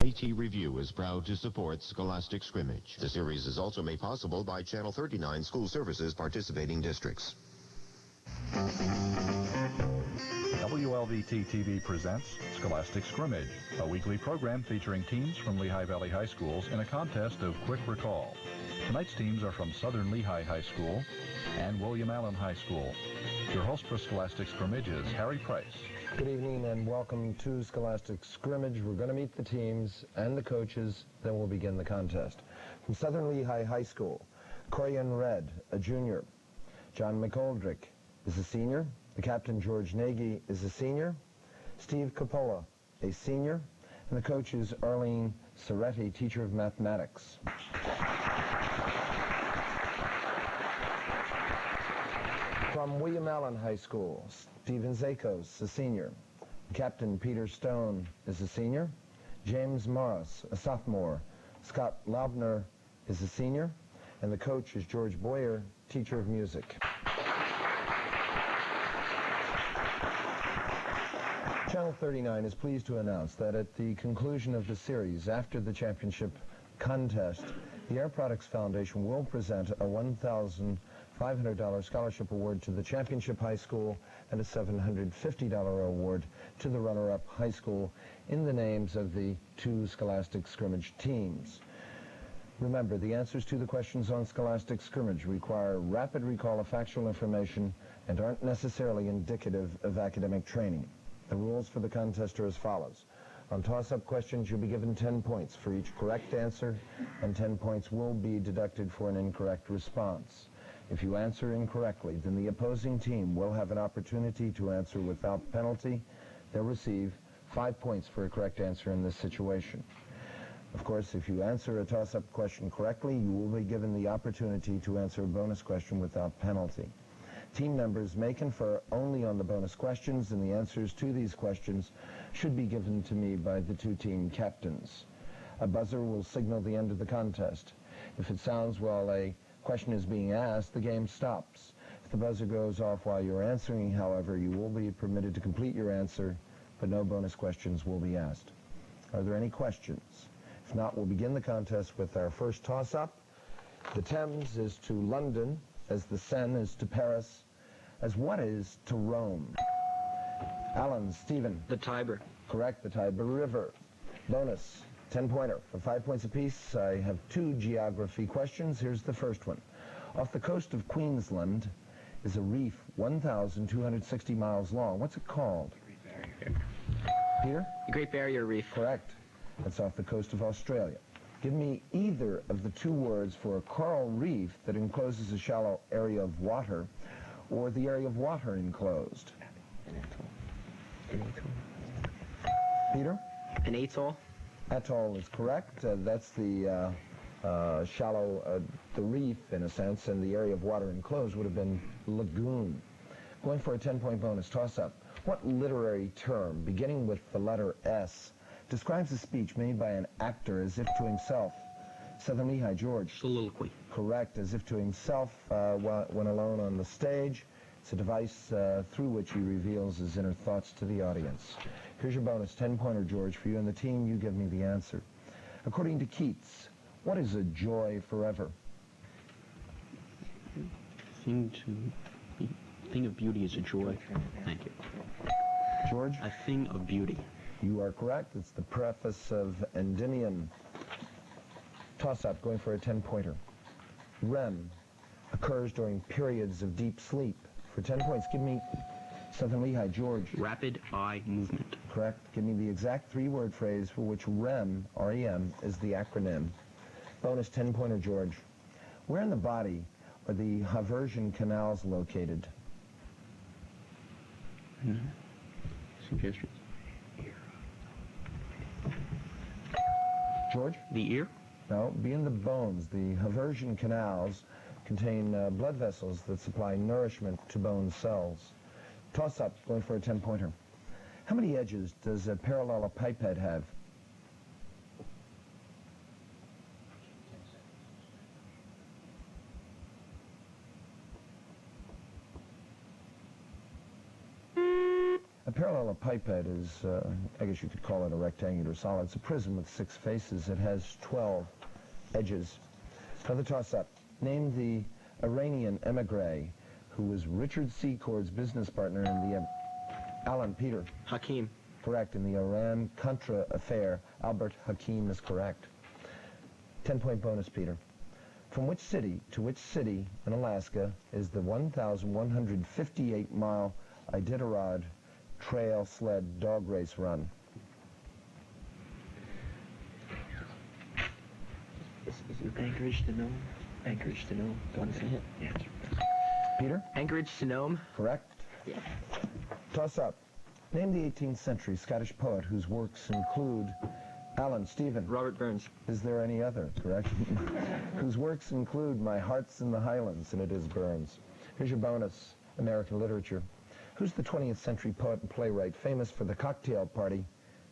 WLVT Review is proud to support Scholastic Scrimmage. The series is also made possible by Channel 39 School Services participating districts. WLVT-TV presents Scholastic Scrimmage, a weekly program featuring teams from Lehigh Valley High Schools in a contest of quick recall. Tonight's teams are from Southern Lehigh High School and William Allen High School. Your host for Scholastic Scrimmage is Harry Price. Good evening and welcome to Scholastic Scrimmage. We're going to meet the teams and the coaches, then we'll begin the contest. From Southern Lehigh High School, Corian Red, a junior. John McGoldrick is a senior. The captain, George Nagy, is a senior. Steve Coppola, a senior. And the coach is Arlene Soretti, teacher of mathematics. From William Allen High School, Stephen Zakos, a senior. Captain Peter Stone is a senior. James Morris, a sophomore. Scott Laubner is a senior. And the coach is George Boyer, teacher of music. Channel 39 is pleased to announce that at the conclusion of the series, after the championship contest, the Air Products Foundation will present a $1,500 scholarship award to the championship high school and a $750 award to the runner-up high school in the names of the two Scholastic Scrimmage teams. Remember, the answers to the questions on Scholastic Scrimmage require rapid recall of factual information and aren't necessarily indicative of academic training. The rules for the contest are as follows. On toss-up questions, you'll be given 10 points for each correct answer, and 10 points will be deducted for an incorrect response. If you answer incorrectly, then the opposing team will have an opportunity to answer without penalty. They'll receive 5 points for a correct answer in this situation. Of course, if you answer a toss-up question correctly, you will be given the opportunity to answer a bonus question without penalty. Team members may confer only on the bonus questions, and the answers to these questions should be given to me by the two team captains. A buzzer will signal the end of the contest. If it sounds while a question is being asked, the game stops. If the buzzer goes off while you're answering, however, you will be permitted to complete your answer, but no bonus questions will be asked. Are there any questions? If not, we'll begin the contest with our first toss-up. The Thames is to London, as the Seine is to Paris, as what is to Rome? Alan, Stephen. The Tiber. Correct, the Tiber River. Bonus, 10-pointer. For 5 points apiece, I have two geography questions. Here's the first one. Off the coast of Queensland is a reef 1,260 miles long. What's it called? Great Barrier. Peter? The Great Barrier Reef. Correct. That's off the coast of Australia. Give me either of the two words for a coral reef that encloses a shallow area of water or the area of water enclosed. Peter? An atoll. Atoll is correct. That's the shallow, the reef in a sense, and the area of water enclosed would have been lagoon. Going for a 10-point bonus toss-up. What literary term, beginning with the letter S, describes a speech made by an actor as if to himself? Southern Lehigh, George. Soliloquy. Correct, as if to himself when alone on the stage. It's a device through which he reveals his inner thoughts to the audience. Here's your bonus, 10-pointer, George, for you and the team. You give me the answer. According to Keats, what is a joy forever? Thing of beauty is a joy. Thank you. George? A thing of beauty. You are correct. It's the preface of Endymion. Toss-up, going for a 10-pointer. REM occurs during periods of deep sleep. For 10 points, give me Southern Lehigh, George. Rapid eye movement. Correct. Give me the exact three-word phrase for which REM, R-E-M, is the acronym. Bonus 10-pointer, George. Where in the body are the Haversian canals located? Suggestions. George? The ear? No, be in the bones. The Haversian canals contain blood vessels that supply nourishment to bone cells. Toss-up, going for a 10-pointer. How many edges does a parallelepiped have? A A parallelepiped is, I guess you could call it a rectangular solid. It's a prism with 6 faces. It has 12 edges. Another toss-up. Name the Iranian emigre who was Richard Secord's business partner in the... Alan, Peter. Hakim. Correct. In the Iran-Contra affair, Albert Hakim is correct. 10-point bonus, Peter. From which city to which city in Alaska is the 1,158-mile Iditarod Trail Sled Dog Race run? Anchorage to Nome. Anchorage to Nome. Don't say it. Yeah. Peter? Anchorage to Nome. Correct. Yeah. Toss up. Name the 18th century Scottish poet whose works include Alan, Stephen. Robert Burns. Is there any other, correct? Whose works include My Heart's in the Highlands, and it is Burns. Here's your bonus, American literature. Who's the 20th century poet and playwright famous for The Cocktail Party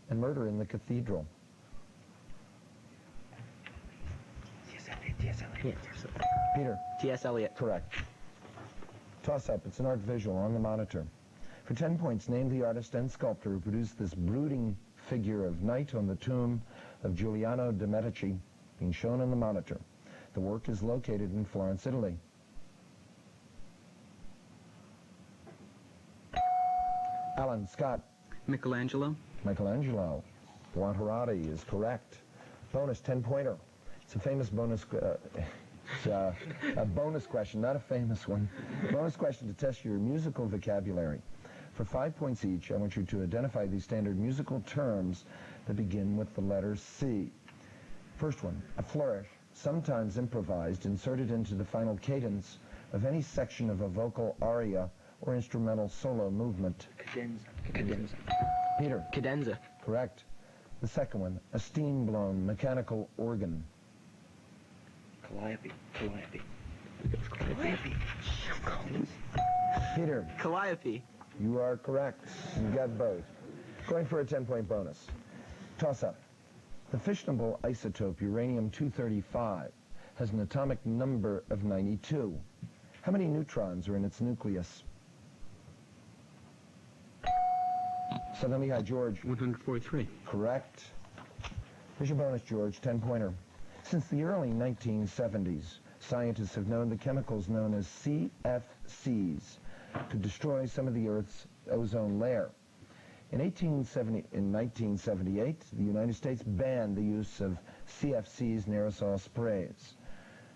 and Murder in the Cathedral? T.S. Eliot. Peter? T.S. Eliot. Correct. Toss up. It's an art visual on the monitor. For 10 points, name the artist and sculptor who produced this brooding figure of night on the tomb of Giuliano de' Medici, being shown on the monitor. The work is located in Florence, Italy. Alan, Scott. Michelangelo. Michelangelo. Buonarroti is correct. Bonus 10-pointer. It's a famous bonus. It's a bonus question, not a famous one. Bonus question to test your musical vocabulary. For 5 points each, I want you to identify these standard musical terms that begin with the letter C. First one, a flourish, sometimes improvised, inserted into the final cadence of any section of a vocal aria or instrumental solo movement. Cadenza. Peter. Cadenza. Correct. The second one, a steam-blown mechanical organ. Calliope. Peter. Calliope. You are correct. You got both. Going for a 10-point bonus. Toss-up. The fissionable isotope uranium-235 has an atomic number of 92. How many neutrons are in its nucleus? Southern Lehigh, George. 143. Correct. Here's your bonus, George. 10-pointer. Since the early 1970s, scientists have known the chemicals known as CFCs to destroy some of the Earth's ozone layer. In 1978, the United States banned the use of CFCs in aerosol sprays.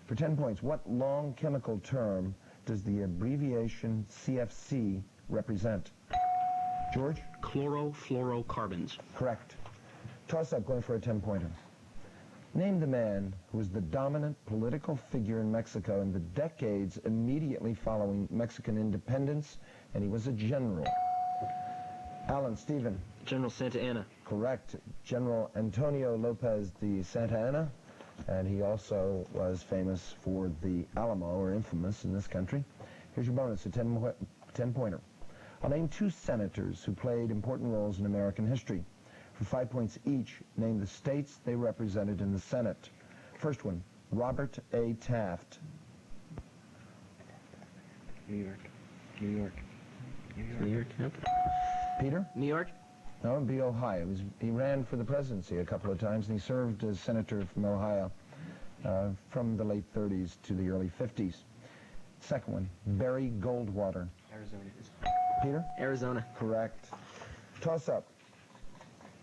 For 10 points, what long chemical term does the abbreviation CFC represent? George? Chlorofluorocarbons. Correct. Toss-up, going for a 10-pointer. Name the man who was the dominant political figure in Mexico in the decades immediately following Mexican independence, and he was a general. Alan, Stephen. General Santa Anna. Correct. General Antonio Lopez de Santa Anna, and he also was famous for the Alamo, or infamous in this country. Here's your bonus, a 10-pointer. I'll name 2 senators who played important roles in American history. For 5 points each, name the states they represented in the Senate. First one, Robert A. Taft. New York. New York. New York. New York, yep. Peter? New York. No, it'd be Ohio. He ran for the presidency a couple of times, and he served as senator from Ohio from the late 30s to the early 50s. Second one, Barry Goldwater. Arizona. Peter? Arizona. Correct. Toss up.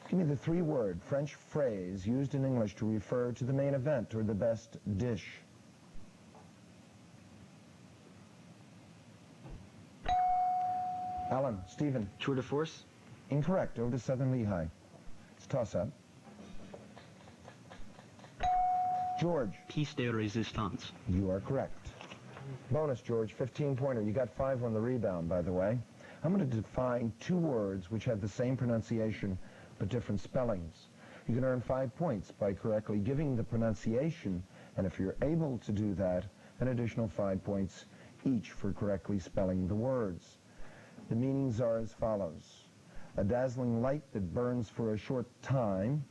Give me the 3-word French phrase used in English to refer to the main event or the best dish. Alan, Stephen. Tour de force. Incorrect. Over to Southern Lehigh. It's toss-up. George. Piece de resistance. You are correct. Bonus, George, 15-pointer. You got 5 on the rebound, by the way. I'm going to define 2 words which have the same pronunciation but different spellings. You can earn 5 points by correctly giving the pronunciation, and if you're able to do that, an additional 5 points each for correctly spelling the words. The meanings are as follows. A dazzling light that burns for a short time,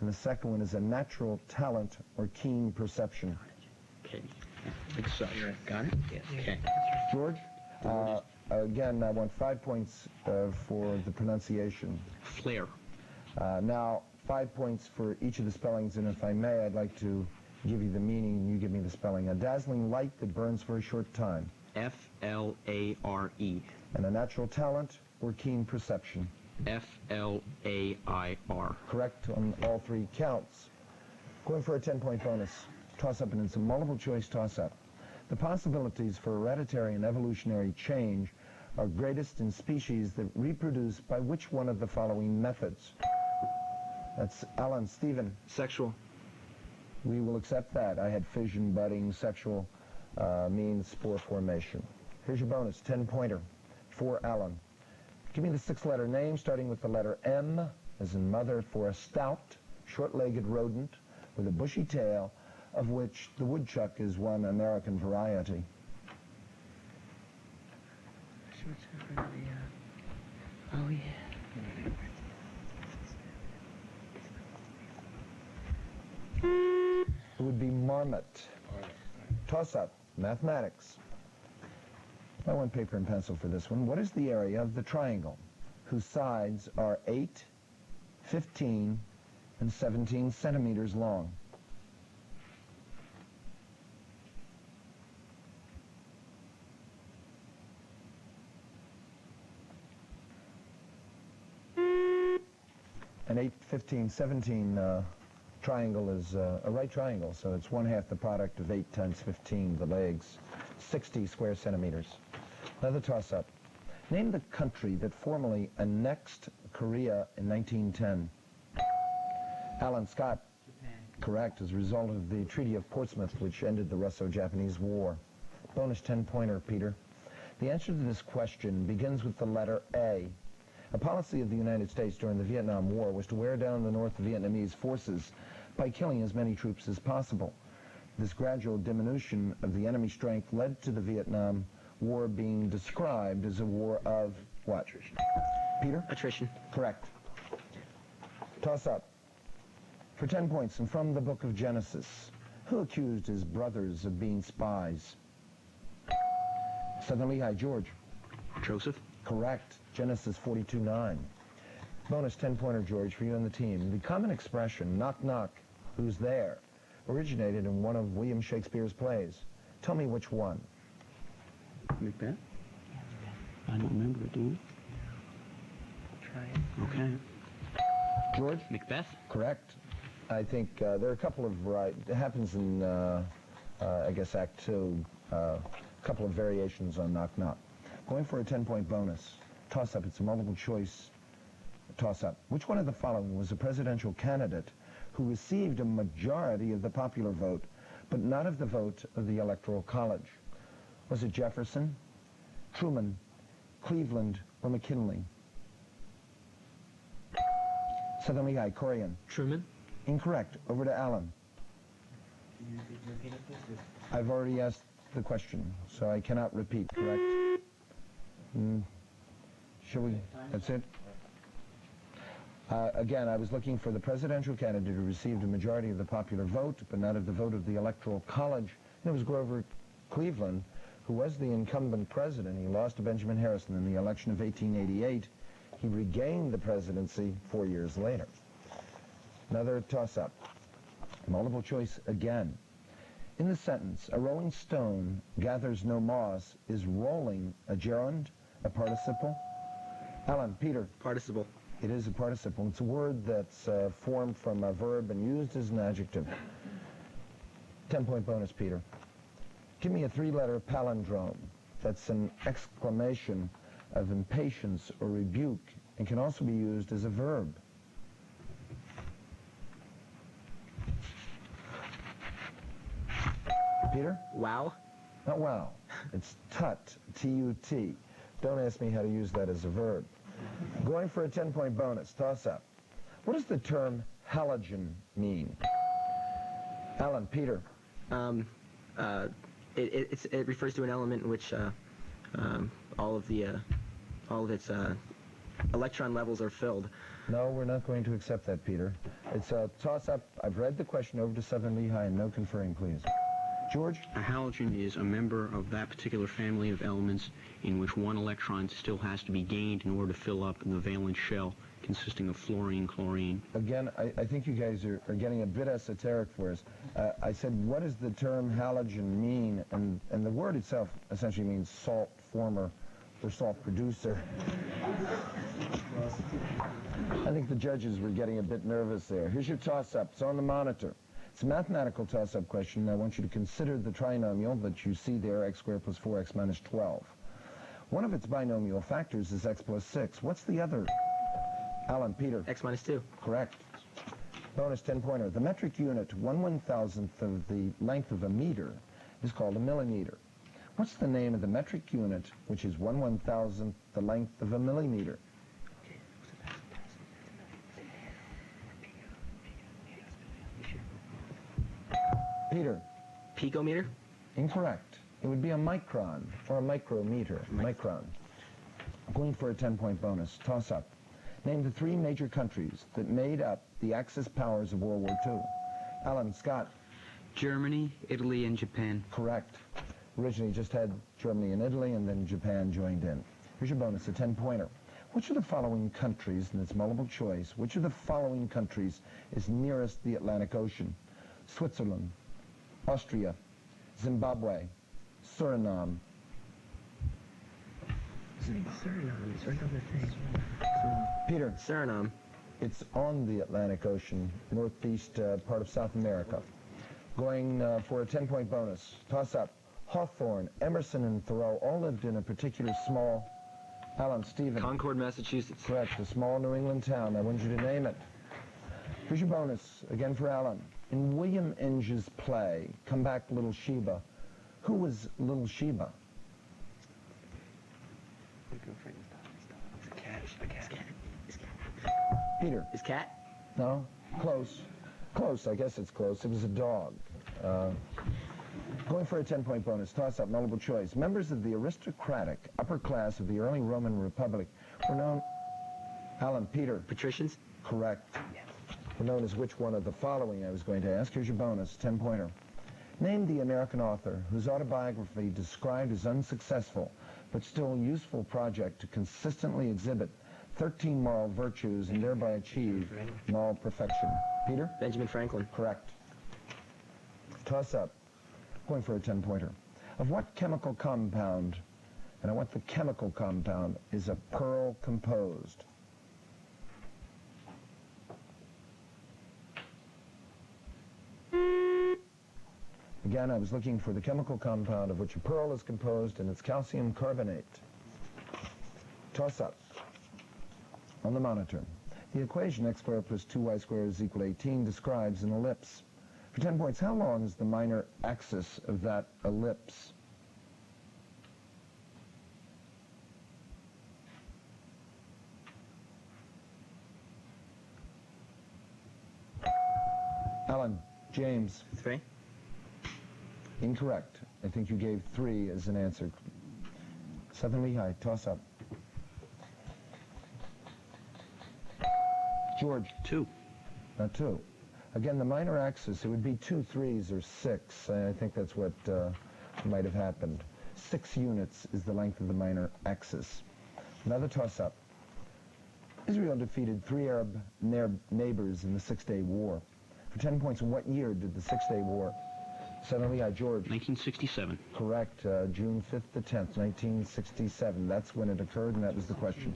and the second one is a natural talent or keen perception. Okay. Like so. Got it? Yes. Okay. George? Again, I want 5 points for the pronunciation. Flare. Now, 5 points for each of the spellings, and if I may, I'd like to give you the meaning, and you give me the spelling. A dazzling light that burns for a short time. F-L-A-R-E. And a natural talent or keen perception. F-L-A-I-R. Correct on all 3 counts. Going for a 10-point bonus. Toss-up, and it's a multiple-choice toss-up. The possibilities for hereditary and evolutionary change are greatest in species that reproduce by which one of the following methods? That's Alan. Stephen. Sexual. We will accept that. I had fission, budding, sexual means spore formation. Here's your bonus, 10-pointer for Alan. Give me the 6-letter name starting with the letter M, as in mother, for a stout, short-legged rodent with a bushy tail, of which the woodchuck is one American variety. Oh, yeah. It would be marmot. Toss-up, mathematics. I want paper and pencil for this one. What is the area of the triangle whose sides are 8, 15, and 17 centimeters long? An 8, 15, 17 triangle is a right triangle, so it's 1/2 the product of 8 times 15, the legs, 60 square centimeters. Another toss-up. Name the country that formally annexed Korea in 1910. Alan. Scott. Japan. Correct, as a result of the Treaty of Portsmouth, which ended the Russo-Japanese War. Bonus 10-pointer, Peter. The answer to this question begins with the letter A. A policy of the United States during the Vietnam War was to wear down the North Vietnamese forces by killing as many troops as possible. This gradual diminution of the enemy strength led to the Vietnam War being described as a war of what? Attrition. Peter? Attrition. Correct. Toss up. For 10 points, and from the book of Genesis, who accused his brothers of being spies? Southern Lehigh. George. Joseph. Correct. Genesis 42:9. Bonus 10-pointer, George, for you and the team. The common expression, knock, knock, who's there, originated in one of William Shakespeare's plays. Tell me which one. Macbeth? I don't remember it, do you? Try it. Okay. George? Macbeth? Correct. I think there are a couple of it happens in, I guess, Act 2, a couple of variations on knock, knock. Going for a 10-point bonus. Toss-up. It's a multiple choice toss-up. Which one of the following was a presidential candidate who received a majority of the popular vote, but not of the vote of the Electoral College? Was it Jefferson, Truman, Cleveland, or McKinley? Southern Lehigh. Corian. Truman. Incorrect. Over to Alan. Can you repeat it, please? I've already asked the question, so I cannot repeat, correct? Shall we? That's it? Again, I was looking for the presidential candidate who received a majority of the popular vote, but not of the vote of the Electoral College. And it was Grover Cleveland, who was the incumbent president. He lost to Benjamin Harrison in the election of 1888. He regained the presidency 4 years later. Another toss-up. Multiple choice again. In the sentence, a rolling stone gathers no moss, is rolling a gerund, a participle? Alan. Peter. Participle. It is a participle. It's a word that's formed from a verb and used as an adjective. 10-point bonus, Peter. Give me a 3-letter palindrome. That's an exclamation of impatience or rebuke and can also be used as a verb. Peter? Wow. Not wow. It's tut, T-U-T. Don't ask me how to use that as a verb. Going for a 10-point bonus. Toss up. What does the term halogen mean? Alan. Peter. It refers to an element in which all of its electron levels are filled. No, we're not going to accept that, Peter. It's a toss-up. I've read the question over to Southern Lehigh, and no conferring, please. George? A halogen is a member of that particular family of elements in which one electron still has to be gained in order to fill up the valence shell consisting of fluorine, chlorine. Again, I think you guys are getting a bit esoteric for us. I said, what does the term halogen mean? And the word itself essentially means salt former or salt producer. I think the judges were getting a bit nervous there. Here's your toss-up. It's on the monitor. It's a mathematical toss-up question. I want you to consider the trinomial that you see there, x squared plus 4x minus 12. One of its binomial factors is x plus 6. What's the other? Alan, Peter. X minus 2. Correct. Bonus 10-pointer. The metric unit, 1/1000th of the length of a meter, is called a millimeter. What's the name of the metric unit, which is 1/1000th the length of a millimeter? Peter. Picometer? Incorrect. It would be a micron, or a micrometer. Micron. Going for a 10-point bonus. Toss up. Name the 3 major countries that made up the Axis powers of World War II. Alan, Scott. Germany, Italy, and Japan. Correct. Originally just had Germany and Italy, and then Japan joined in. Here's your bonus, a 10-pointer. Which of the following countries, and it's multiple choice, which of the following countries is nearest the Atlantic Ocean? Switzerland, Austria, Zimbabwe, Suriname. Suriname is right on the thing. Peter. Suriname. It's on the Atlantic Ocean, northeast part of South America. Going for a 10-point bonus. Toss up. Hawthorne, Emerson, and Thoreau all lived in a particular small... Alan, Stephen. Concord, Massachusetts. Correct. A small New England town. I want you to name it. Here's your bonus, again for Alan. In William Inge's play, Come Back, Little Sheba, who was Little Sheba? Peter. Is cat? No? Close. Close. I guess it's close. It was a dog. Going for a 10-point bonus. Toss-up, multiple choice. Members of the aristocratic upper class of the early Roman Republic were known... Alan, Peter. Patricians? Correct. Were known as which one of the following, I was going to ask. Here's your bonus, 10-pointer. Name the American author whose autobiography described as unsuccessful but still useful project to consistently exhibit 13 moral virtues and thereby achieve moral perfection. Peter? Benjamin Franklin. Correct. Toss up. Going for a 10-pointer. Of what chemical compound, and I want the chemical compound, is a pearl composed? Again, I was looking for the chemical compound of which a pearl is composed, and it's calcium carbonate. Toss up. On the monitor. The equation x squared plus 2y squared is equal to 18 describes an ellipse. For 10 points, how long is the minor axis of that ellipse? Alan, James. 3. Incorrect. I think you gave 3 as an answer. Southern Lehigh, toss up. George. 2. Not 2. Again, the minor axis, it would be 2 3s or 6. I think that's what might have happened. 6 units is the length of the minor axis. Another toss-up. Israel defeated 3 Arab neighbors in the Six-Day War. For 10 points, in what year did the Six-Day War? Southern Lehigh, George. 1967. Correct. June 5th to 10th, 1967. That's when it occurred, and that was the question.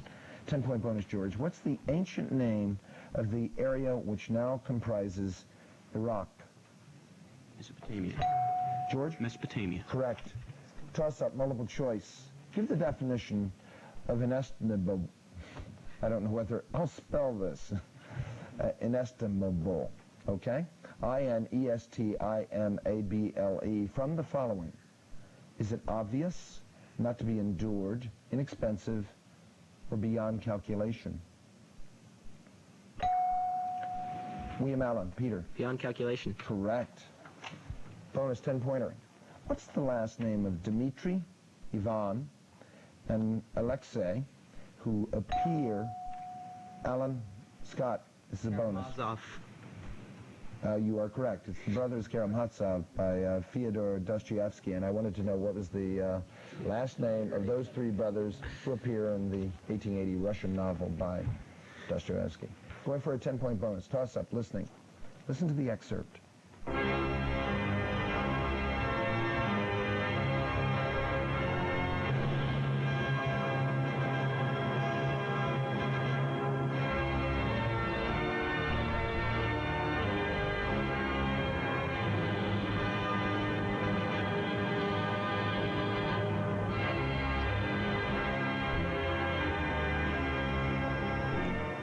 10-point bonus, George. What's the ancient name of the area which now comprises Iraq? Mesopotamia. George? Mesopotamia. Correct. Toss-up, multiple choice. Give the definition of inestimable. I don't know whether I'll spell this. Inestimable. Okay? I-N-E-S-T-I-M-A-B-L-E. From the following. Is it obvious, not to be endured, inexpensive, or beyond calculation? William Allen, Peter. Beyond calculation. Correct. Bonus 10-pointer. What's the last name of Dmitri, Ivan, and Alexei, who appear... Alan, Scott, this is a bonus. Karamazov. You are correct. It's The Brothers Karamazov by Fyodor Dostoevsky, and I wanted to know what was the last name of those three brothers who appear in the 1880 Russian novel by Dostoevsky. Going for a 10-point bonus. Toss-up, listening. Listen to the excerpt.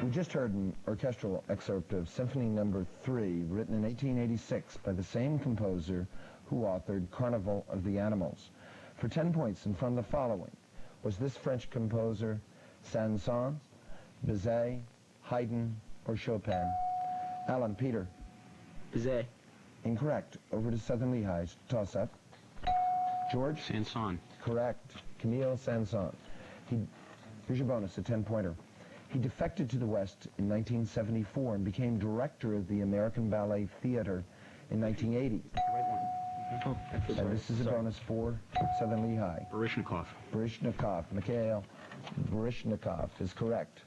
We just heard an orchestral excerpt of Symphony No. 3, written in 1886 by the same composer who authored Carnival of the Animals. For 10 points and from the following, was this French composer Saint-Saëns, Bizet, Haydn, or Chopin? Alan, Peter. Bizet. Incorrect. Over to Southern Lehigh's toss-up. George? Saint-Saëns. Correct. Camille Saint-Saëns. Here's your bonus, a 10-pointer. He defected to the West in 1974 and became director of the American Ballet Theater in 1980. Oh, And this is a bonus for Southern Lehigh. Baryshnikov. Baryshnikov. Mikhail Baryshnikov is correct.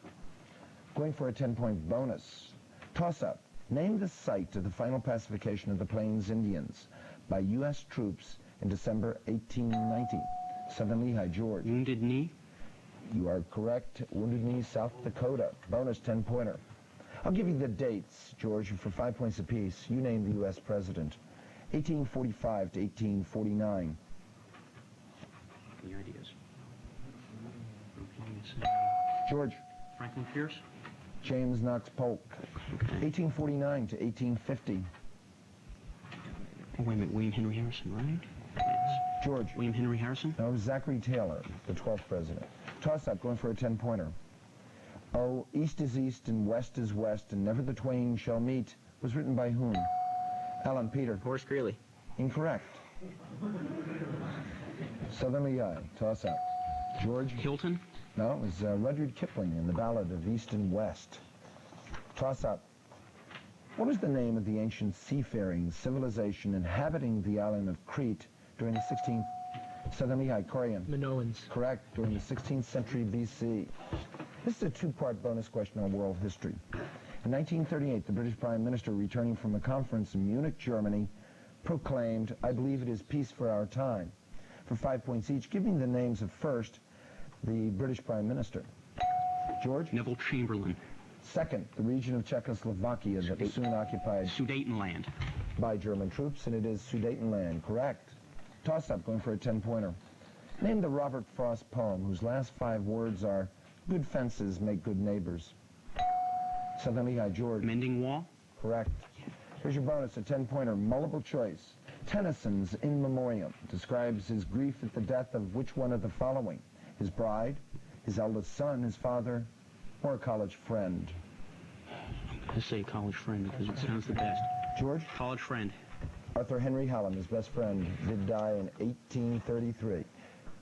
Going for a 10-point bonus. Toss-up. Name the site of the final pacification of the Plains Indians by U.S. troops in December 1890. Southern Lehigh, George. Wounded Knee. You are correct. Wounded Knee, South Dakota. Bonus 10-pointer. I'll give you the dates, George, for 5 points apiece. You name the U.S. president. 1845 to 1849. Any ideas? George. Franklin Pierce. James Knox Polk. 1849 to 1850. Oh, wait a minute. William Henry Harrison, right? Yes. George. William Henry Harrison. No, Zachary Taylor, the 12th president. Toss-up, going for a 10-pointer. Oh, East is East and West is West, and never the twain shall meet, was written by whom? Alan, Peter. Horace Greeley. Incorrect. Southern Lehigh, toss-up. George? Hilton. No, it was Rudyard Kipling in the Ballad of East and West. Toss-up. What was the name of the ancient seafaring civilization inhabiting the island of Crete during the 16th? Southern Lehigh, Corian. Minoans. Correct, during the 16th century B.C. This is a two-part bonus question on world history. In 1938, the British Prime Minister, returning from a conference in Munich, Germany, proclaimed, "I believe it is peace for our time." For 5 points each, give me the names of first, the British Prime Minister. George? Neville Chamberlain. Second, the region of Czechoslovakia that was soon occupied Sudetenland. by German troops, and it is Sudetenland. Correct. Toss-up, going for a 10-pointer. Name the Robert Frost poem whose last 5 words are, "Good fences make good neighbors." Southern Lehigh, George. Mending Wall. Correct. Here's your bonus, a 10-pointer, multiple choice. Tennyson's In Memoriam describes his grief at the death of which one of the following? His bride, his eldest son, his father, or a college friend? I'm going to say college friend because it sounds the best. George? College friend. Arthur Henry Hallam, his best friend, did die in 1833.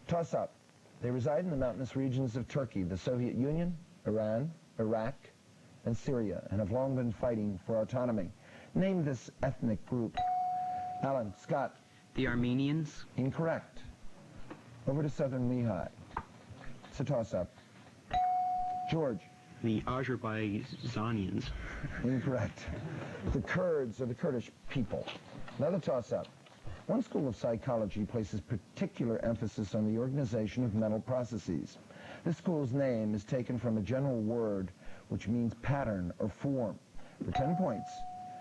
Toss-up. They reside in the mountainous regions of Turkey, the Soviet Union, Iran, Iraq, and Syria, and have long been fighting for autonomy. Name this ethnic group. Alan, Scott. The Armenians. Incorrect. Over to Southern Lehigh. It's a toss-up. George. The Azerbaijanians. Incorrect. The Kurds are the Kurdish people. Another toss-up. One school of psychology places particular emphasis on the organization of mental processes. This school's name is taken from a general word which means pattern or form. For 10 points,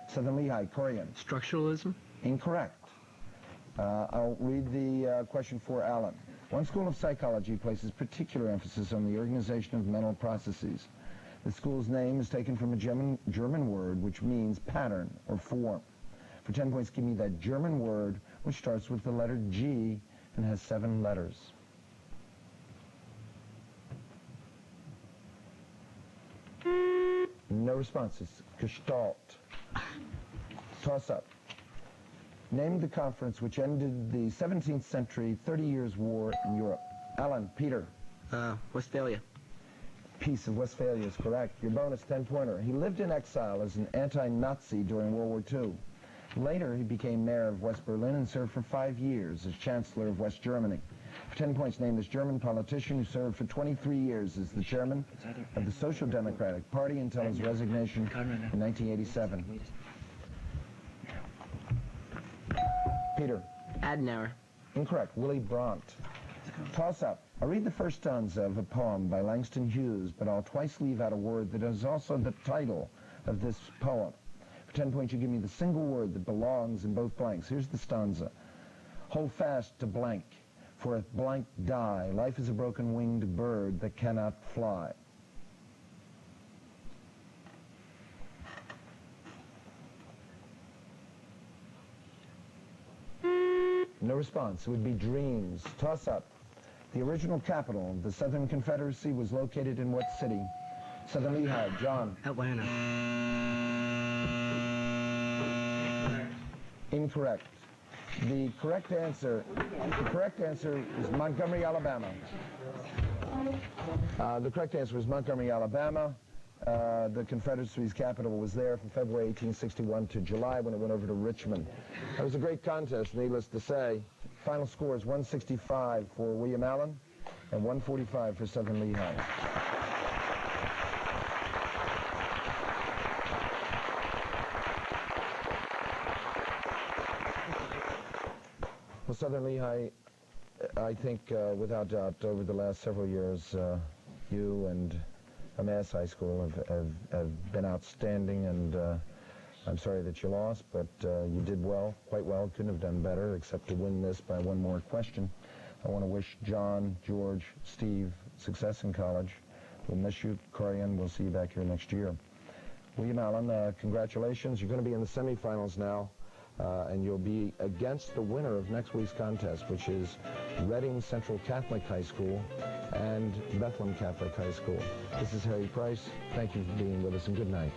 Southern Lehigh, Corian. Structuralism. Incorrect. I'll read the question for Alan. One school of psychology places particular emphasis on the organization of mental processes. The school's name is taken from a German word which means pattern or form. For 10 points, give me that German word which starts with the letter G and has 7 letters. No responses. Gestalt. Toss-up. Name the conference which ended the 17th century 30 Years' War in Europe. Alan, Peter. Westphalia. Peace of Westphalia is correct. Your bonus 10-pointer. He lived in exile as an anti-Nazi during World War II. Later, he became mayor of West Berlin and served for 5 years as Chancellor of West Germany. For 10 points, name this German politician who served for 23 years as the chairman of the Social Democratic Party until his resignation in 1987. Peter. Adenauer. Incorrect. Willy Brandt. Toss-up. I'll read the first stanza of a poem by Langston Hughes, but I'll twice leave out a word that is also the title of this poem. For 10 points, you give me the single word that belongs in both blanks. Here's the stanza. Hold fast to blank, for if blank die, life is a broken winged bird that cannot fly. No response. It would be dreams. Toss up. The original capital of the Southern Confederacy was located in what city? Southern Lehigh. John. Atlanta. Incorrect. The correct answer is Montgomery, Alabama. The correct answer was Montgomery, Alabama. The Confederacy's capital was there from February 1861 to July when it went over to Richmond. That was a great contest, needless to say. Final score is 165 for William Allen and 145 for Southern Lehigh. Well, Southern Lehigh, I think, without doubt, over the last several years, you and Mass High School have been outstanding, and I'm sorry that you lost, but you did well, quite well. Couldn't have done better, except to win this by one more question. I want to wish John, George, Steve success in college. We'll miss you, Corian. We'll see you back here next year. William Allen, congratulations. You're going to be in the semifinals now, and you'll be against the winner of next week's contest, which is Reading Central Catholic High School and Bethlehem Catholic High School. This is Harry Price. Thank you for being with us, and good night.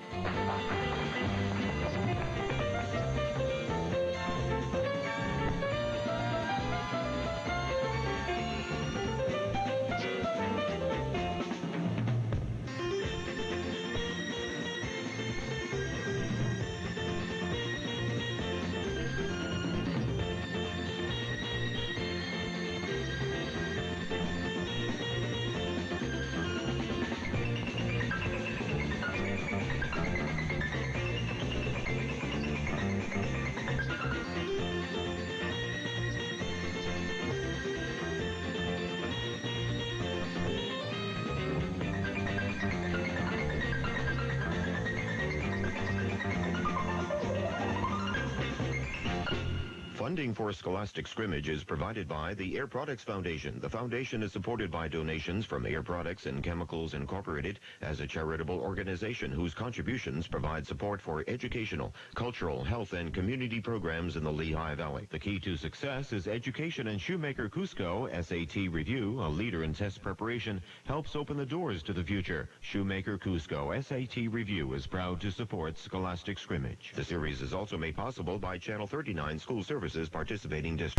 Funding for Scholastic Scrimmage is provided by the Air Products Foundation. The foundation is supported by donations from Air Products and Chemicals Incorporated as a charitable organization whose contributions provide support for educational, cultural, health, and community programs in the Lehigh Valley. The key to success is education, and Shoemaker Cusco SAT Review, a leader in test preparation, helps open the doors to the future. Shoemaker Cusco SAT Review is proud to support Scholastic Scrimmage. The series is also made possible by Channel 39 School Services participating districts.